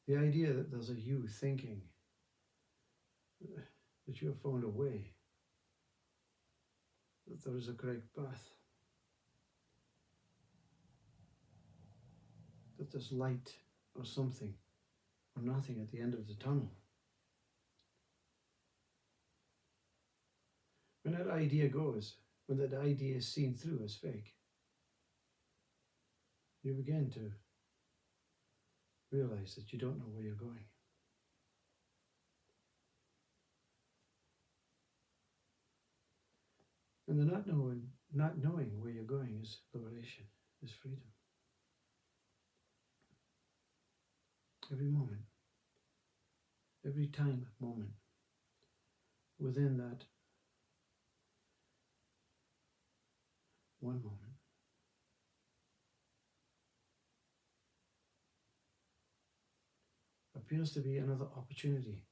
The idea that there's a you thinking that you have found a way, that there is a correct path, that there's light or something or nothing at the end of the tunnel. When that idea goes, when that idea is seen through as fake, you begin to realize that you don't know where you're going. And the not knowing where you're going is liberation, is freedom. Every moment, every time moment within that one moment appears to be another opportunity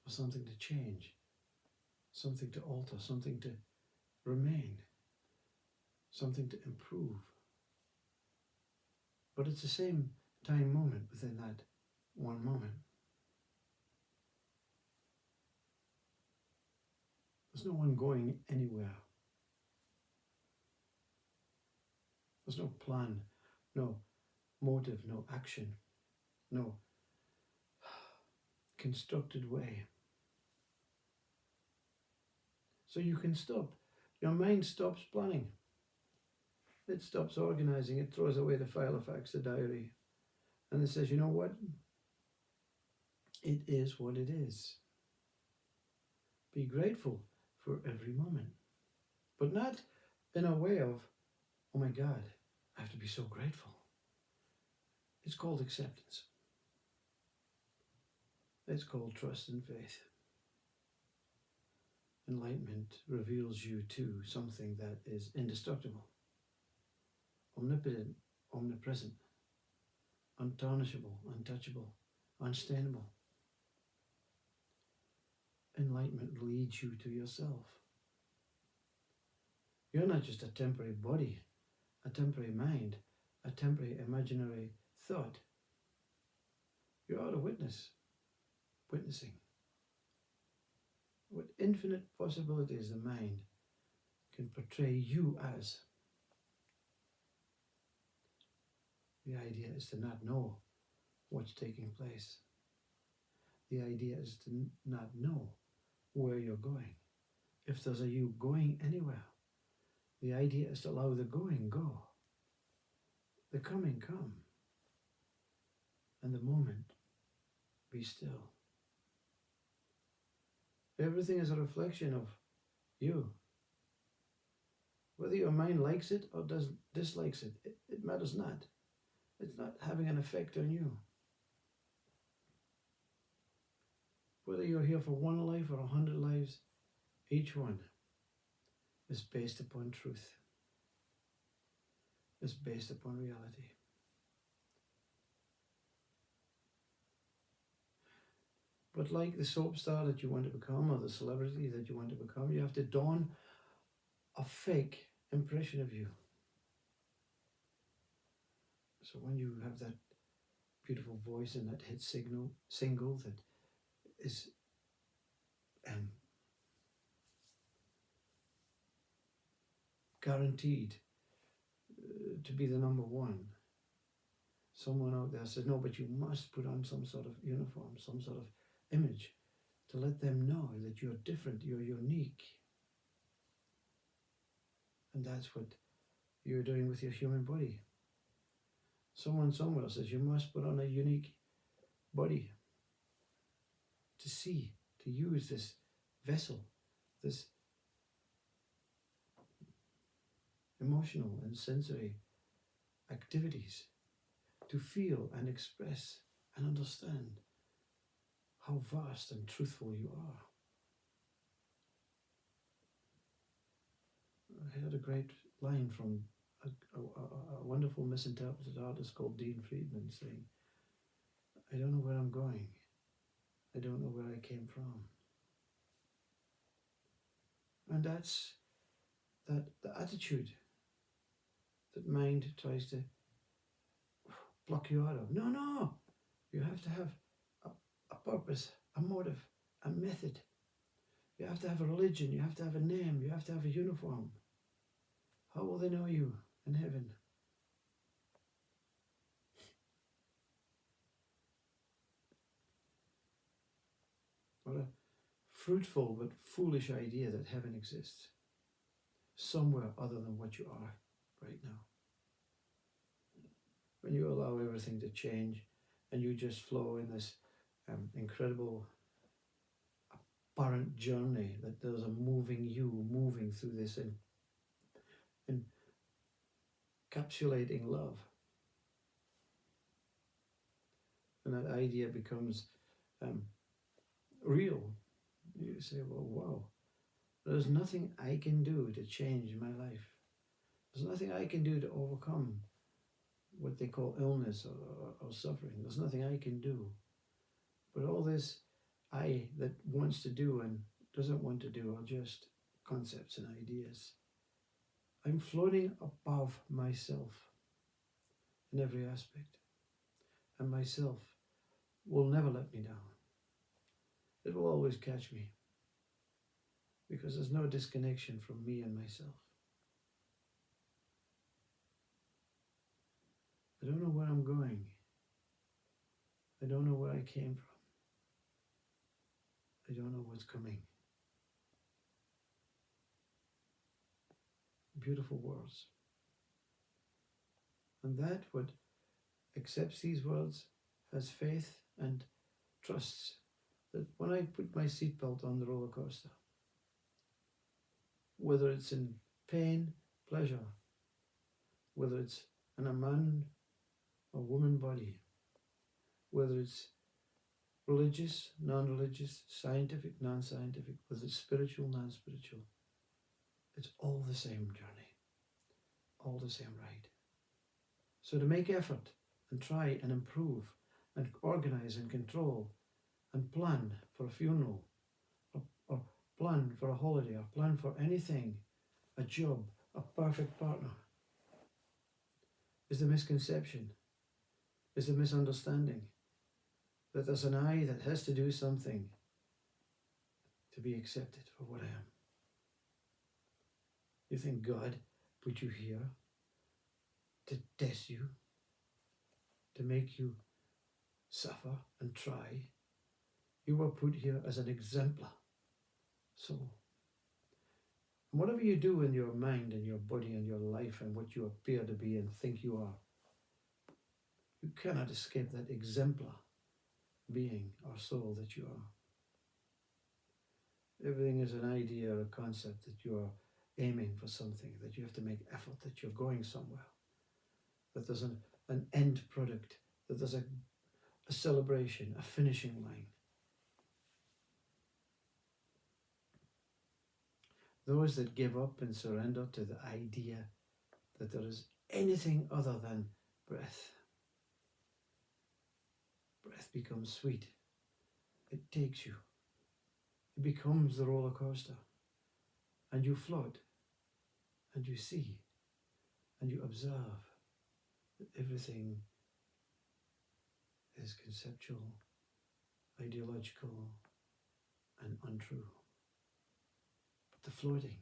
for something to change, something to alter, something to remain, something to improve. But it's the same time moment within that one moment. There's no one going anywhere. There's no plan, no motive, no action, no constructed way. So you can stop. Your mind stops planning. It stops organizing. It throws away the file of facts, the diary, and it says, you know what? It is what it is. Be grateful for every moment, but not in a way of, oh my God, I have to be so grateful. It's called acceptance. It's called trust and faith. Enlightenment reveals you to something that is indestructible, omnipotent, omnipresent, untarnishable, untouchable, unstainable. Enlightenment leads you to yourself. You're not just a temporary body, a temporary mind, a temporary imaginary thought. You are a witness, witnessing what infinite possibilities the mind can portray you as. The idea is to not know what's taking place. The idea is to not know where you're going. If there's a you going anywhere, the idea is to allow the going go, the coming come, and the moment be still. Everything is a reflection of you. Whether your mind likes it or dislikes it, it matters not. It's not having an effect on you. Whether you're here for one life or 100 lives, each one is based upon truth. It's based upon reality. But like the soap star that you want to become or the celebrity that you want to become, you have to don a fake impression of you. So when you have that beautiful voice and that hit single that is guaranteed to be the number one, someone out there says, no, but you must put on some sort of uniform, some sort of image to let them know that you're different, you're unique. And that's what you're doing with your human body. Someone somewhere says you must put on a unique body to see, to use this vessel, this emotional and sensory activities to feel and express and understand how vast and truthful you are. I heard a great line from a wonderful misinterpreted artist called Dean Friedman saying, I don't know where I'm going. I don't know where I came from. And that's the attitude that mind tries to block you out of. No, You have to have a purpose, a motive, a method. You have to have a religion. You have to have a name. You have to have a uniform. How will they know you in heaven? What a fruitful but foolish idea that heaven exists somewhere other than what you are right now. When you allow everything to change and you just flow in this incredible apparent journey, that there's a moving you moving through this encapsulating love. And that idea becomes real. You say, well, wow, there's nothing I can do to change my life. There's nothing I can do to overcome what they call illness or suffering. There's nothing I can do. But all this I that wants to do and doesn't want to do are just concepts and ideas. I'm floating above myself in every aspect. And myself will never let me down. It will always catch me. Because there's no disconnection from me and myself. I don't know where I'm going. I don't know where I came from. I don't know what's coming. Beautiful words. And that what accepts these words has faith and trusts that when I put my seatbelt on the roller coaster, whether it's in pain, pleasure, whether it's in a man or woman body, whether it's religious, non-religious, scientific, non-scientific, whether it's spiritual, non-spiritual, it's all the same journey, all the same ride. So to make effort and try and improve and organize and control and plan for a funeral or plan for a holiday or plan for anything, a job, a perfect partner, is the misconception, is the misunderstanding that there's an I that has to do something to be accepted for what I am. You think God put you here to test you, to make you suffer and try? You were put here as an exemplar soul. And whatever you do in your mind and your body and your life and what you appear to be and think you are, you cannot escape that exemplar being or soul that you are. Everything is an idea or a concept that you are aiming for something, that you have to make effort, that you're going somewhere, that there's an end product, that there's a celebration, a finishing line. Those that give up and surrender to the idea that there is anything other than breath. Breath becomes sweet. It takes you. It becomes the roller coaster. And you float. And you see. And you observe that everything is conceptual, ideological, and untrue. The floating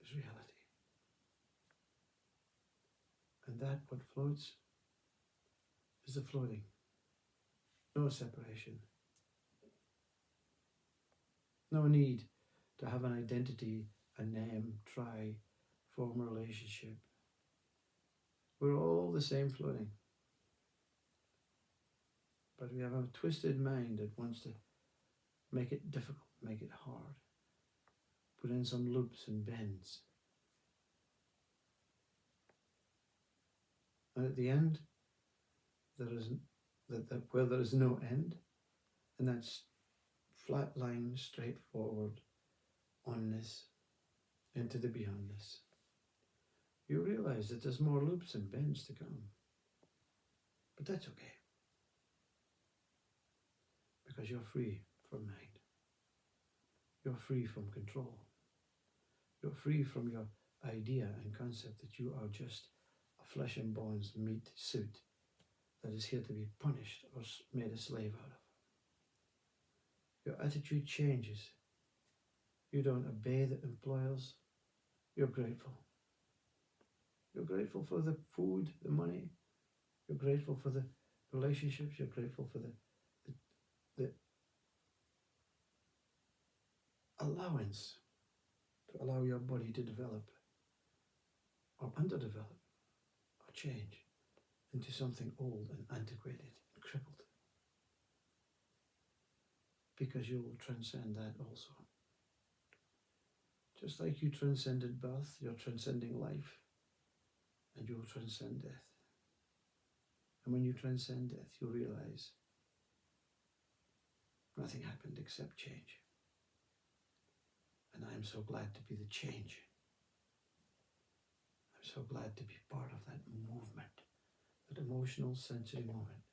is reality. And that what floats is the floating. No separation. No need to have an identity, a name, try, form a relationship. We're all the same floating. But we have a twisted mind that wants to make it difficult, make it hard. Put in some loops and bends. And at the end, there is where there is no end, and that's flat line, straightforward, onness, into the beyondness. You realize that there's more loops and bends to come. But that's okay. Because you're free from mind. You're free from control. You're free from your idea and concept that you are just a flesh and bones meat suit that is here to be punished or made a slave out of. Your attitude changes. You don't obey the employers. You're grateful. You're grateful for the food, the money. You're grateful for the relationships. You're grateful for the allowance to allow your body to develop or underdevelop or change into something old and antiquated and crippled. Because you will transcend that also. Just like you transcended birth, you're transcending life, and you will transcend death. And when you transcend death, you realize nothing happened except change. And I am so glad to be the change. I'm so glad to be part of that movement, that emotional, sensory moment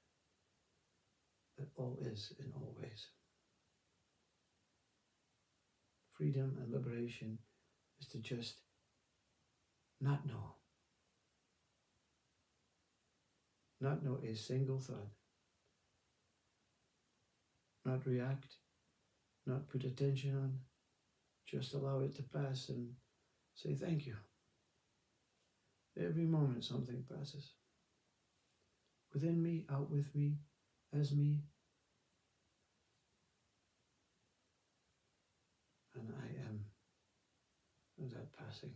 that all is in all ways. Freedom and liberation is to just not know. Not know a single thought. Not react. Not put attention on. Just allow it to pass and say thank you. Every moment something passes. Within me, out with me, as me. And I am that passing.